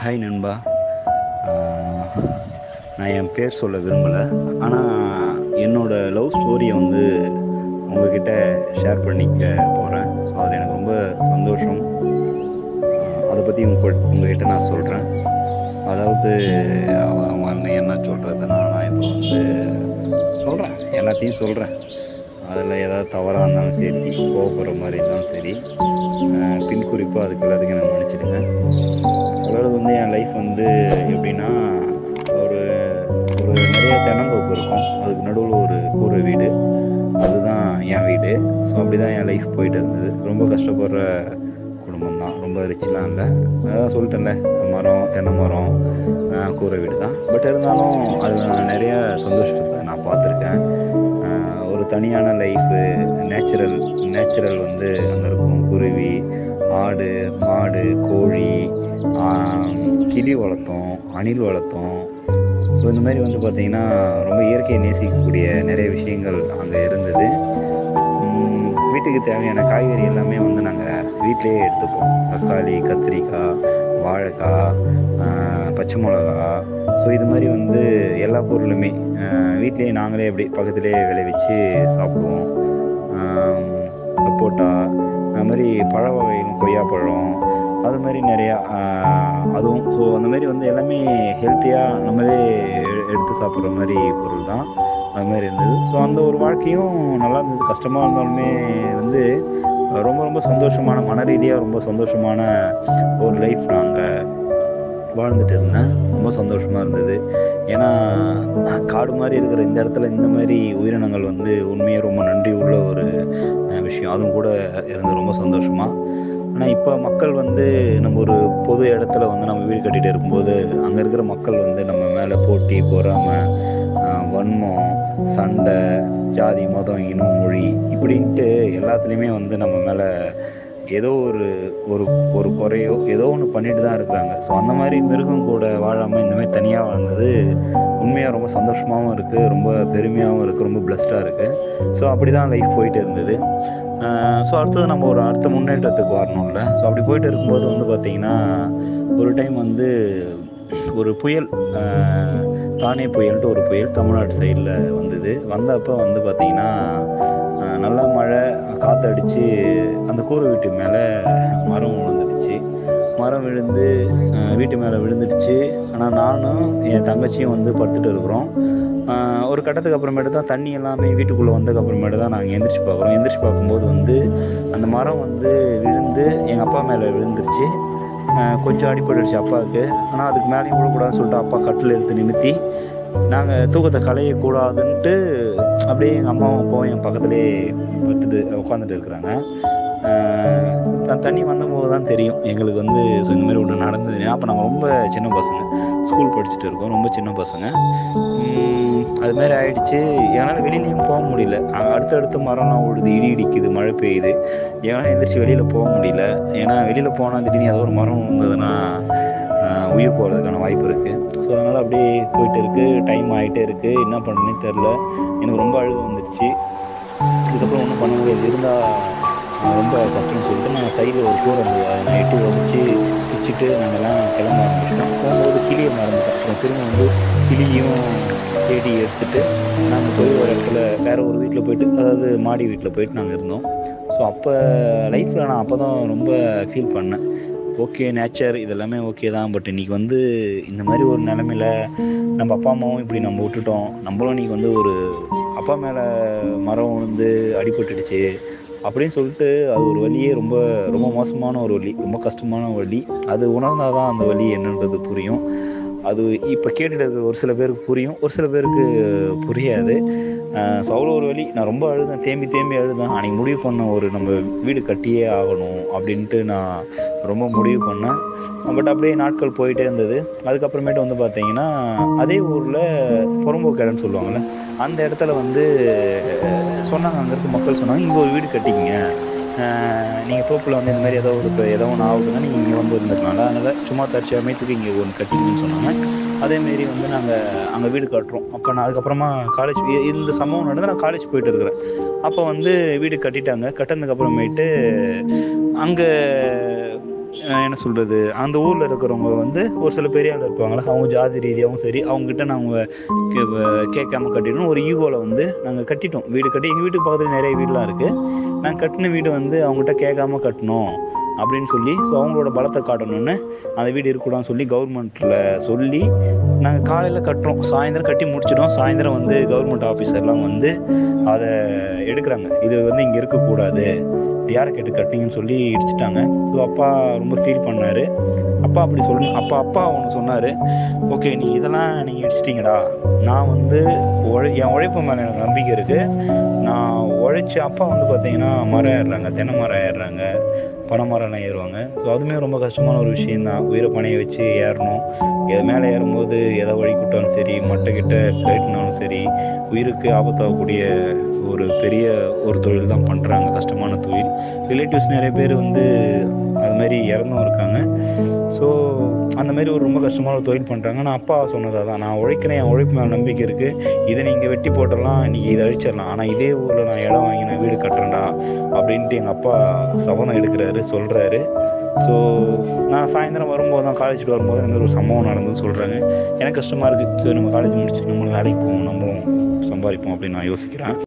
Hi நண்பா. ஆஹ், நான் என் பேர் சொல்ல விரும்பலை. ஆனால் என்னோடய லவ் ஸ்டோரியை வந்து உங்ககிட்ட ஷேர் பண்ணிக்க போகிறேன். ஸோ அது எனக்கு ரொம்ப சந்தோஷம். அதை பற்றி உங்ககிட்ட நான் சொல்கிறேன். அதாவது அவன் என்ன சொல்கிறதுனா, நான் இப்போ வந்து சொல்கிறேன், எல்லாத்தையும் சொல்கிறேன். அதில் ஏதாவது தவறாக இருந்தாலும் சரி, கோவப்படுற மாதிரி இருந்தாலும் சரி, பின் குறிப்பாக அதுக்கு எல்லாத்துக்கும் எனக்கு மன்னிச்சிடுங்க. அதாவது வந்து என் லைஃப் வந்து எப்படின்னா, ஒரு ஒரு நிறைய தென்னந்தோப்பு இருக்கும், அதுக்கு நடுவில் ஒரு கூரை வீடு, அதுதான் என் வீடு. ஸோ அப்படி தான் என் லைஃப் போயிட்டு இருந்தது. ரொம்ப கஷ்டப்படுற குடும்பம் தான், ரொம்ப ரிச்லாம் இல்லை. அதான் சொல்லிட்டேன்ல, மரம், தென்னை மரம், கூரை வீடு தான். பட் இருந்தாலும் அதில் நான் நிறைய சந்தோஷத்தை நான் பார்த்துருக்கேன். ஒரு தனியான லைஃபு, நேச்சுரல் வந்து அங்கே இருக்கும். குருவி, ஆடு, மாடு, கோழி, கிளி வளர்த்தோம், அணில் வளர்த்தோம். ஸோ இந்த மாதிரி வந்து பார்த்திங்கன்னா ரொம்ப இயற்கையை நேசிக்கக்கூடிய நிறைய விஷயங்கள் அங்கே இருந்தது. வீட்டுக்கு தேவையான காய்கறி எல்லாமே வந்து நாங்கள் வீட்டிலேயே எடுத்துப்போம். தக்காளி, கத்திரிக்காய், வாழைக்காய், பச்சை மிளகா. ஸோ இது மாதிரி வந்து எல்லா பொருளுமே வீட்லேயே நாங்களே எப்படி பக்கத்துலேயே விளைவிச்சு சாப்பிடுவோம். சப்போட்டா, அது மாதிரி பழ வகைகளும், கொய்யாப்பழம், அது மாதிரி நிறையா அதுவும். ஸோ அந்த மாதிரி வந்து எல்லாமே ஹெல்த்தியாக நம்மளே எடுத்து சாப்பிட்ற மாதிரி பொருள் தான். அது மாதிரி இருந்தது. ஸோ அந்த ஒரு வாழ்க்கையும் நல்லா இருந்தது. கஷ்டமாக இருந்தாலுமே வந்து ரொம்ப ரொம்ப சந்தோஷமான, மன ரீதியாக ரொம்ப சந்தோஷமான ஒரு லைஃப் நாங்கள் வாழ்ந்துட்டு இருந்தேன். ரொம்ப சந்தோஷமாக இருந்தது. ஏன்னா காடு மாதிரி இருக்கிற இந்த இடத்துல இந்த மாதிரி உயிரினங்கள் வந்து உண்மையாக ரொம்ப நன்றி உள்ள ஒரு விஷயம். அதுவும் கூட இருந்து ரொம்ப சந்தோஷமாக. ஆனால் இப்போ மக்கள் வந்து நம்ம ஒரு பொது இடத்துல வந்து நம்ம வீடு கட்டிகிட்டு இருக்கும்போது அங்கே இருக்கிற மக்கள் வந்து நம்ம மேலே போட்டி, பொறாமை, வன்மம், சண்டை, ஜாதி, மதம், இனம், மொழி இப்படின்ட்டு எல்லாத்துலேயுமே வந்து நம்ம மேலே ஏதோ ஒரு ஒரு ஒரு குறையோ ஏதோ ஒன்று பண்ணிட்டு தான் இருக்கிறாங்க. ஸோ அந்த மாதிரி மிருகம் கூட வாழாமல் இந்த மாதிரி தனியாக வாழ்ந்தது உண்மையாக ரொம்ப சந்தோஷமாகவும் இருக்குது, ரொம்ப பெருமையாகவும் இருக்குது, ரொம்ப பிளஸ்டாக இருக்குது. ஸோ அப்படி தான் லைஃப் போயிட்டு இருந்தது. ஸோ அடுத்தது நம்ம ஒரு அடுத்த முன்னேற்றத்துக்கு வரணும்ல. ஸோ அப்படி போயிட்டு இருக்கும்போது வந்து பார்த்திங்கன்னா, ஒரு டைம் வந்து ஒரு புயல், தானே புயல்ன்ட்டு ஒரு புயல் தமிழ்நாடு சைடில் வந்தது. வந்தப்போ வந்து பார்த்திங்கன்னா நல்லா மழை, காற்றடிச்சு அந்த கூரை வீட்டு மேலே மரம் விழுந்துடுச்சு. மரம் விழுந்து வீட்டு மேலே விழுந்துடுச்சு. ஆனால் நானும் என் தங்கச்சியும் வந்து படுத்துட்டு இருக்கிறோம். ஒரு கட்டத்துக்கு அப்புறமேட்டு தான் தண்ணி எல்லாமே வீட்டுக்குள்ளே வந்ததுக்கு அப்புறமேட்டு தான் நாங்கள் எந்திரிச்சு பார்க்குறோம். எந்திரிச்சு பார்க்கும்போது வந்து அந்த மரம் வந்து விழுந்து எங்கள் அப்பா மேலே விழுந்துருச்சு. கொஞ்சம் அடிபட்டுருச்சு அப்பாவுக்கு. ஆனால் அதுக்கு மேலேயும் விழக்கூடாதுன்னு சொல்லிட்டு அப்பா கட்டில் எடுத்து நிமித்தி நாங்கள் தூக்கத்தை களையக்கூடாதுன்ட்டு அப்படியே எங்கள் அம்மாவும் அப்பாவும் என் பக்கத்துலேயே உட்காந்துட்டு இருக்கிறாங்க. தண்ணி வந்தபோது தான் தெரியும் எங்களுக்கு வந்து ஸோ இந்த மாதிரி ஒன்று நடந்தது. அப்போ நாங்கள் ரொம்ப சின்ன பசங்க, ஸ்கூல் படிச்சுட்டு இருக்கோம், ரொம்ப சின்ன பசங்க. அது மாதிரி ஆயிடுச்சு. என்னால் வெளியிலையும் போக முடியல. அடுத்தடுத்து மரம்லாம் விழுது, இடி இடிக்குது, மழை பெய்யுது. என்னால் எந்திரிச்சு வெளியில் போக முடியல. ஏன்னா வெளியில் போனால் திடீர்னு ஏதோ ஒரு மரம் வந்ததுன்னா உயிர் போகிறதுக்கான வாய்ப்பு இருக்குது. ஸோ அதனால் அப்படியே போயிட்டு இருக்குது. டைம் ஆகிட்டே இருக்குது. என்ன பண்ணுறதுனே தெரில. எனக்கு ரொம்ப அழுகு வந்துடுச்சு. இதுக்கப்புறம் ஒன்றும் பண்ண முடியாது, இருந்தால் ரொம்ப கஷ்டம்னு சொல்லிட்டு நான் சைடில் ஒரு கூரை இருந்தது, அதை நான் எட்டி உடச்சி பிச்சுட்டு நாங்கள்லாம் கிளம்ப ஆரம்பிச்சிட்டோம். போகும்போது கிளியை மறந்துட்டோம். அப்புறம் திரும்ப வந்து கிளியும் தேடி எடுத்துகிட்டு நாங்கள் போய் ஒரு இடத்துல வேறு ஒரு வீட்டில் போயிட்டு, அதாவது மாடி வீட்டில் போயிட்டு நாங்கள் இருந்தோம். ஸோ அப்போ லைஃப்பில் நான் அப்போ தான் ரொம்ப ஃபீல் பண்ணேன். ஓகே, நேச்சர் இதெல்லாமே ஓகே தான், பட் இன்றைக்கி வந்து இந்த மாதிரி ஒரு நிலமையில நம்ம அப்பா அம்மாவும் இப்படி நம்ம விட்டுட்டோம். நம்மளும் இன்றைக்கி வந்து ஒரு அப்பா மேலே மரம் விழுந்து அடிபட்டுடுச்சு அப்படின்னு சொல்லிட்டு அது ஒரு வலியே, ரொம்ப ரொம்ப மோசமான ஒரு வலி, ரொம்ப கஷ்டமான வலி. அது உணர்ந்தால் தான் அந்த வலி என்னன்றது புரியும். அது இப்போ கேட்டுட்டு இருக்கிற ஒரு சில பேருக்கு புரியும், ஒரு சில பேருக்கு புரியாது. ஸோ அவ்வளோ ஒரு வலி. நான் ரொம்ப அழுதேன், தேம்பி அழுதேன். அன்றைக்கி முடிவு பண்ணேன், ஒரு நம்ம வீடு கட்டியே ஆகணும் அப்படின்ட்டு நான் ரொம்ப முடிவு பண்ணேன். பட் அப்படியே நாட்கள் போயிட்டே இருந்தது. அதுக்கப்புறமேட்டு வந்து பார்த்தீங்கன்னா அதே ஊரில் புறம்போக்கு இடம்னு சொல்லுவாங்கள்ல, அந்த இடத்துல வந்து சொன்னாங்க, அங்கே இருக்க மக்கள் சொன்னாங்க, இங்கே ஒரு வீடு கட்டிக்கிங்க, நீங்கள் தோப்பில் வந்து இந்த மாதிரி ஏதோ ஒன்று ஆகுதுன்னா நீங்கள் இங்கே வந்து இருந்துக்கனால, அதனால் சும்மா தற்சமயத்துக்கு இங்கே ஒன்று கட்டிங்கன்னு சொன்னாங்க. அதேமாரி வந்து நாங்கள் அங்கே வீடு கட்டுறோம். அப்போ நான் அதுக்கப்புறமா காலேஜ், இந்த சம்பவம் நடந்து நான் காலேஜ் போயிட்டு இருக்கிறேன். அப்போ வந்து வீடு கட்டிட்டாங்க. கட்டினதுக்கு அப்புறமேட்டு அங்கே என்ன சொல்கிறது, அந்த ஊரில் இருக்கிறவங்க வந்து ஒரு சில பெரிய ஆள் இருப்பாங்களே, அவங்க ஜாதி ரீதியாகவும் சரி, அவங்ககிட்ட நாங்கள் கேட்காம கட்டிடணும் ஒரு ஈகோவில் வந்து நாங்கள் கட்டிட்டோம். வீடு கட்டி எங்கள் வீட்டுக்கு பக்கத்தில் நிறைய வீடெலாம் இருக்குது. நாங்கள் கட்டின வீடு வந்து அவங்ககிட்ட கேட்காம கட்டணும் அப்படின்னு சொல்லி, ஸோ அவங்களோட பலத்தை காட்டணும்னு அந்த வீடு இருக்கக்கூடாதுன்னு சொல்லி கவர்மெண்ட்டில் சொல்லி நாங்கள் காலையில் கட்டுறோம். சாயந்தரம் கட்டி முடிச்சிட்டோம். சாயந்தரம் வந்து கவர்மெண்ட் ஆஃபீஸர்லாம் வந்து அதை எடுக்கிறாங்க. இது வந்து இங்கே இருக்கக்கூடாது, யாரை கேட்டு கட்டிங்கன்னு சொல்லி இடிச்சிட்டாங்க. ஸோ அப்பா ரொம்ப ஃபீல் பண்ணார். அப்பா அப்படி சொல்லணும். அப்பா ஒன்று சொன்னார், ஓகே நீ இதெல்லாம் நீங்கள் இடிச்சிட்டிங்கடா, நான் வந்து என் உழைப்பு மேலே எனக்கு நம்பிக்கை இருக்குது, நான் உழைச்சி. அப்பா வந்து பார்த்தீங்கன்னா மரம் ஏறுறாங்க, தென்னை மரம் ஏறுறாங்க, பனை மரம்லாம் ஏறுவாங்க. ஸோ அதுவுமே ரொம்ப கஷ்டமான ஒரு விஷயந்தான். உயிரை பணையை வச்சு ஏறணும். எது மேலே ஏறும்போது எதை வழி கூட்டாலும் சரி, மட்டை கிட்ட கட்டினாலும் சரி, உயிருக்கு ஆபத்தாகக்கூடிய ஒரு பெரிய ஒரு தொழில் தான் பண்ணுறாங்க, கஷ்டமான தொழில். ரிலேட்டிவ்ஸ் நிறைய பேர் வந்து அது மாதிரி இறந்தும் இருக்காங்க. ஸோ அந்த மாதிரி ஒரு ரொம்ப கஷ்டமான ஒரு தொழில் பண்ணுறாங்க. நான் அப்பா சொன்னதாக தான், நான் உழைக்கிறேன், என் உழைப்பு மேலே நம்பிக்கை இருக்குது, இதை நீங்கள் வெட்டி போட்டலாம், இன்றைக்கி இதை அழிச்சிடலாம், ஆனால் இதே ஊரில் நான் இடம் வாங்கி நான் வீடு கட்டுறேன்டா அப்படின்ட்டு எங்கள் அப்பா சபதம் எடுக்கிறாரு, சொல்கிறாரு. ஸோ நான் சாயந்தரம் வரும்போது தான், காலேஜ் வரும்போது இந்த ஒரு சம்பவம் நடந்ததுன்னு சொல்கிறாங்க. எனக்கு கஷ்டமாக இருக்குது. ஸோ நம்ம காலேஜ் முடிச்சு நம்மளும் வேலைக்கு போவோம், நம்மளும் சம்பாதிப்போம் அப்படின்னு நான் யோசிக்கிறேன்.